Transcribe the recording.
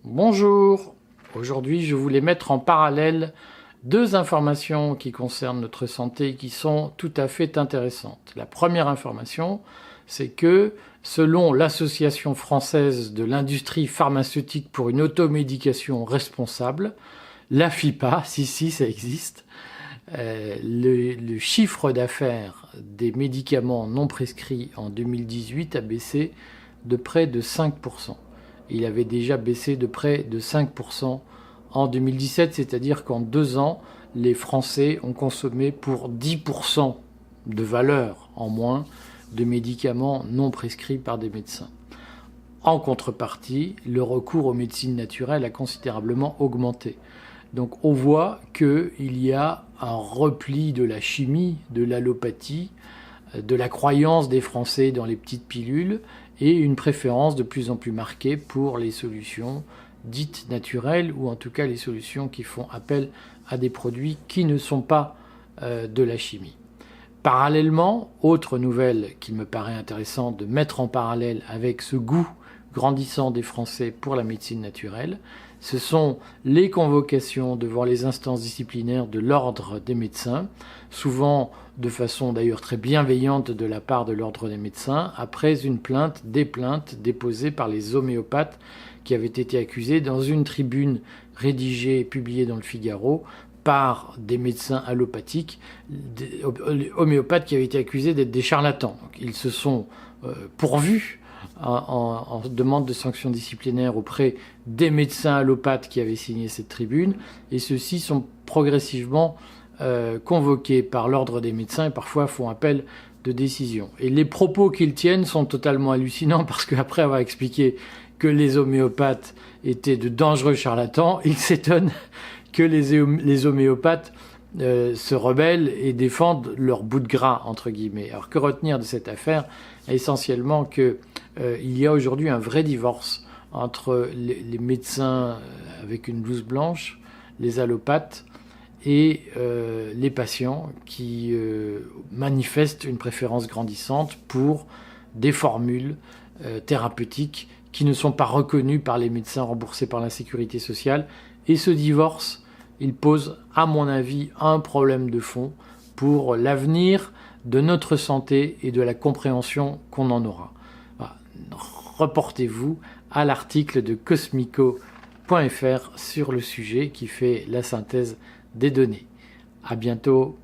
Bonjour, aujourd'hui je voulais mettre en parallèle deux informations qui concernent notre santé et qui sont tout à fait intéressantes. La première information, c'est que selon l'Association française de l'industrie pharmaceutique pour une automédication responsable, l'AFIPA, si ça existe, le chiffre d'affaires des médicaments non prescrits en 2018 a baissé de près de 5%. Il avait déjà baissé de près de 5% en 2017, c'est-à-dire qu'en 2 ans, les Français ont consommé pour 10% de valeur en moins de médicaments non prescrits par des médecins. En contrepartie, le recours aux médecines naturelles a considérablement augmenté. Donc on voit qu'il y a un repli de la chimie, de l'allopathie, de la croyance des Français dans les petites pilules et une préférence de plus en plus marquée pour les solutions dites naturelles ou en tout cas les solutions qui font appel à des produits qui ne sont pas de la chimie. Parallèlement, autre nouvelle qu'il me paraît intéressant de mettre en parallèle avec ce goût grandissant des Français pour la médecine naturelle, ce sont les convocations devant les instances disciplinaires de l'ordre des médecins, souvent de façon d'ailleurs très bienveillante de la part de l'ordre des médecins, après des plaintes déposées par les homéopathes qui avaient été accusés dans une tribune rédigée et publiée dans le Figaro par des médecins allopathiques, des homéopathes qui avaient été accusés d'être des charlatans. Donc, ils se sont pourvus en demande de sanctions disciplinaires auprès des médecins allopathes qui avaient signé cette tribune, et ceux-ci sont progressivement convoqués par l'ordre des médecins et parfois font appel de décision. Et les propos qu'ils tiennent sont totalement hallucinants parce qu'après avoir expliqué que les homéopathes étaient de dangereux charlatans, ils s'étonnent que les homéopathes se rebellent et défendent leur bout de gras, entre guillemets. Alors que retenir de cette affaire? Essentiellement que il y a aujourd'hui un vrai divorce entre les médecins avec une blouse blanche, les allopathes, et les patients qui manifestent une préférence grandissante pour des formules thérapeutiques qui ne sont pas reconnues par les médecins remboursés par la sécurité sociale. Et ce divorce, il pose, à mon avis, un problème de fond pour l'avenir de notre santé et de la compréhension qu'on en aura. Voilà. Reportez-vous à l'article de cosmico.fr sur le sujet qui fait la synthèse des données. À bientôt.